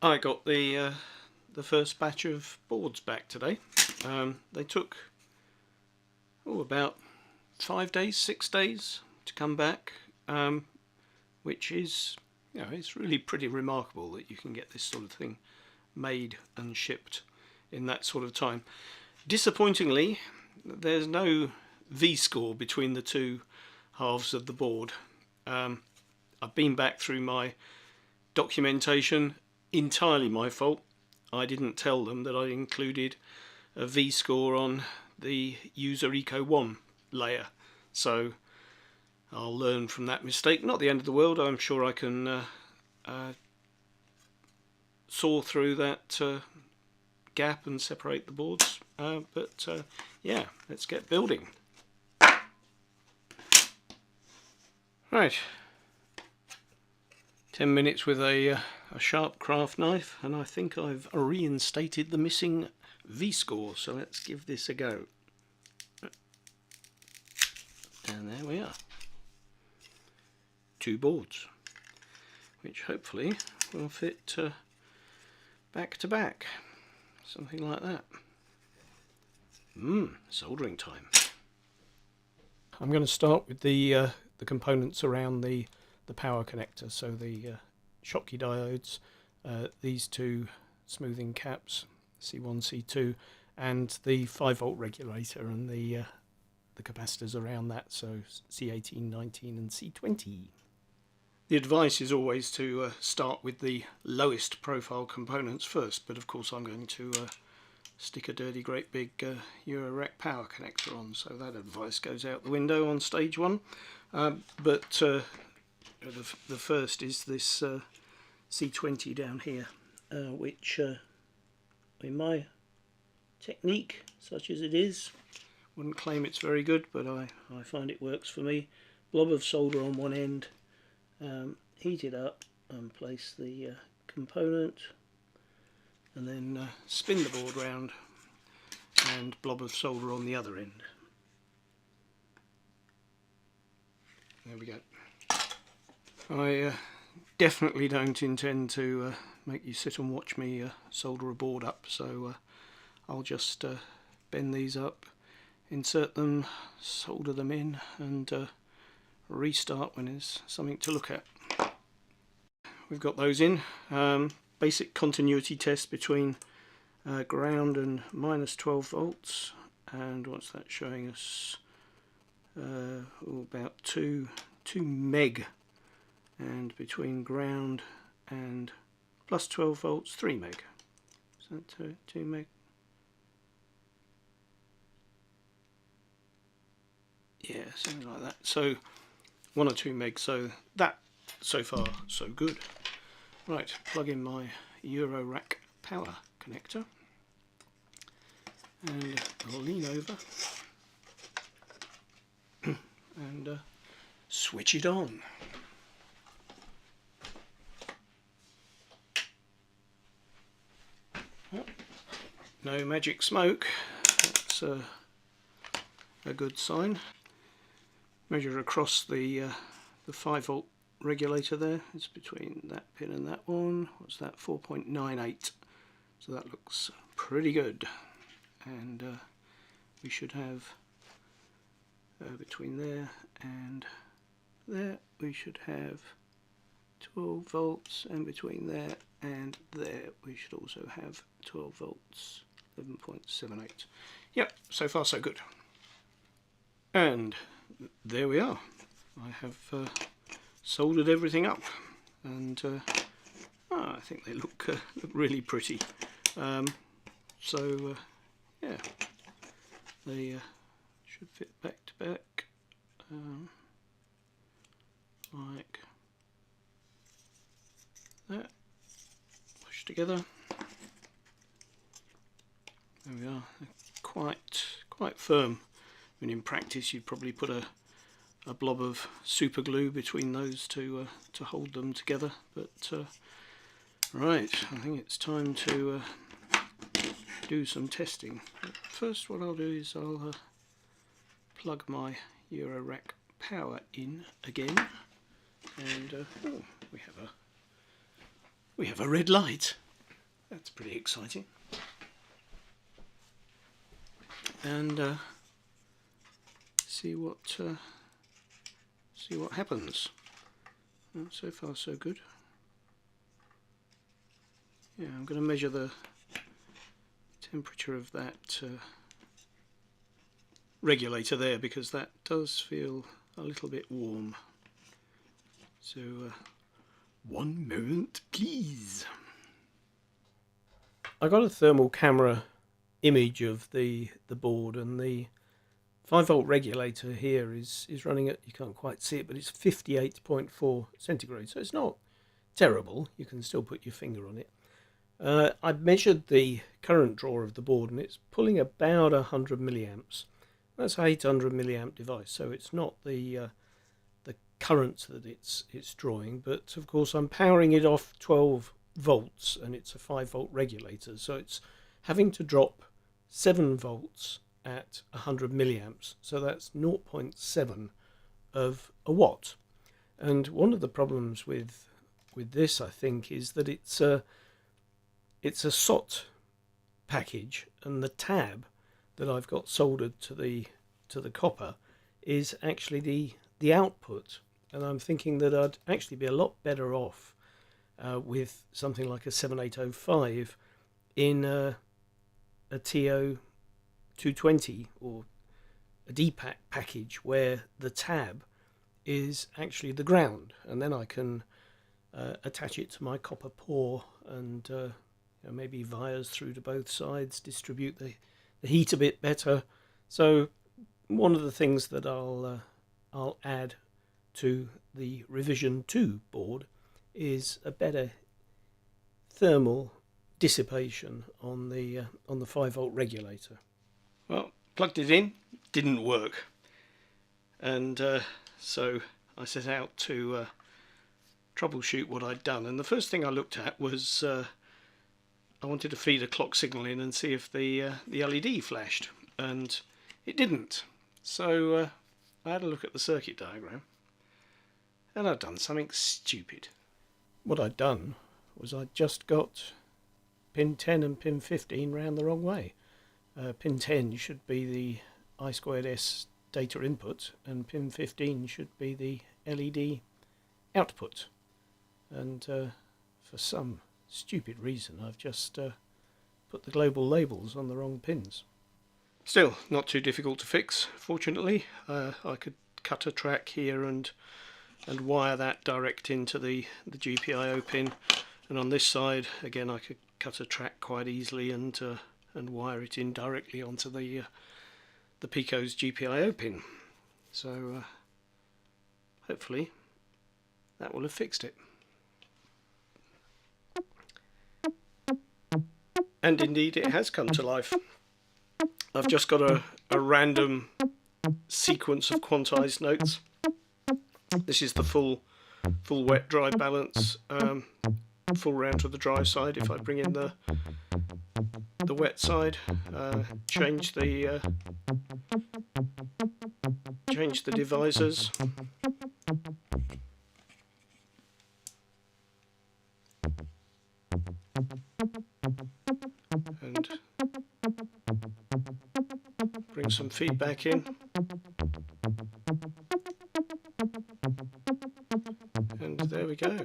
I got the first batch of boards back today. They took about 5 days, 6 days to come back, which is, it's really pretty remarkable that you can get this sort of thing made and shipped in that sort of time. Disappointingly, there's no V-score between the two halves of the board. I've been back through my documentation. Entirely my fault. I didn't tell them that I included a V-score on the user Eco 1 layer, so I'll learn from that mistake. Not the end of the world. I'm sure I can saw through that gap and separate the boards, but yeah, let's get building. Right, 10 minutes with a sharp craft knife, and I think I've reinstated the missing V-score, so let's give this a go. And there we are. 2 boards, which hopefully will fit back to back, something like that. Soldering time. I'm going to start with the components around the power connector, so the Schottky diodes, these 2 smoothing caps, C1, C2, and the 5-volt regulator and the capacitors around that, so C18, 19 and C20. The advice is always to start with the lowest profile components first, but of course I'm going to stick a dirty great big Eurorack power connector on, so that advice goes out the window on stage 1. But the first is this C20 down here, which in my technique, such as it is, wouldn't claim it's very good, but I find it works for me. Blob of solder on one end, heat it up and place the component, and then spin the board round and blob of solder on the other end. There we go. I definitely don't intend to make you sit and watch me solder a board up, so I'll just bend these up, insert them, solder them in, and restart when there's something to look at. We've got those in. Basic continuity test between ground and minus 12 volts, and what's that showing us? About 2 meg, and between ground and plus 12 volts 3 meg. Is that 2 meg? Yeah, something like that. So 1 or 2 meg, so that so far so good. Right, plug in my Eurorack power connector and I'll lean over and switch it on. No magic smoke, that's a good sign. Measure across the 5-volt regulator there. It's between that pin and that one. What's that? 4.98. So that looks pretty good. And we should have between there and there we should have 12 volts, and between there and there we should also have 12 volts, 11.78. Yep, so far so good. And there we are. I have soldered everything up, and I think they look really pretty. So yeah, they should fit back to back like that, push together. There we are. They're quite firm. I mean, in practice you'd probably put a blob of super glue between those to hold them together, but right, I think it's time to do some testing. But first what I'll do is I'll plug my Eurorack power in again, and oh, we have a red light. That's pretty exciting. And see what happens. Well, so far so good. Yeah, I'm going to measure the temperature of that regulator there, because that does feel a little bit warm. So 1 moment please. I got a thermal camera image of the board, and the 5-volt regulator here is running at, you can't quite see it, but it's 58.4 centigrade, so it's not terrible. You can still put your finger on it. I've measured the current draw of the board, and it's pulling about 100 milliamps. That's an 800 milliamp device, so it's not the current that it's drawing, but of course I'm powering it off 12 volts, and it's a 5-volt regulator, so it's having to drop 7 volts at 100 milliamps, so that's 0.7 of a watt. And one of the problems with this, I think, is that it's a SOT package, and the tab that I've got soldered to the copper is actually the output, and I'm thinking that I'd actually be a lot better off with something like a 7805 in a TO 220 or a DPAC package, where the tab is actually the ground, and then I can attach it to my copper pour and maybe wires through to both sides, distribute the heat a bit better. So one of the things that I'll add to the revision 2 board is a better thermal dissipation on the 5-volt regulator. Well, plugged it in, didn't work, and so I set out to troubleshoot what I'd done. And the first thing I looked at was I wanted to feed a clock signal in and see if the LED flashed, and it didn't. So I had a look at the circuit diagram, and I'd done something stupid. What I'd done was I'd just got pin 10 and pin 15 round the wrong way. Pin 10 should be the I2S data input, and pin 15 should be the LED output. And for some stupid reason, I've just put the global labels on the wrong pins. Still, not too difficult to fix, fortunately. I could cut a track here and wire that direct into the GPIO pin, and on this side again I could cut a track quite easily and wire it in directly onto the Pico's GPIO pin. So hopefully that will have fixed it. And indeed it has come to life. I've just got a random sequence of quantized notes. This is the full wet dry balance, full round to the dry side. If I bring in the wet side, change the divisors, and bring some feedback in, and there we go.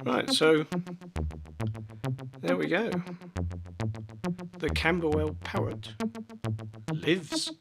Right, so there we go. The Camberwell Parrot lives.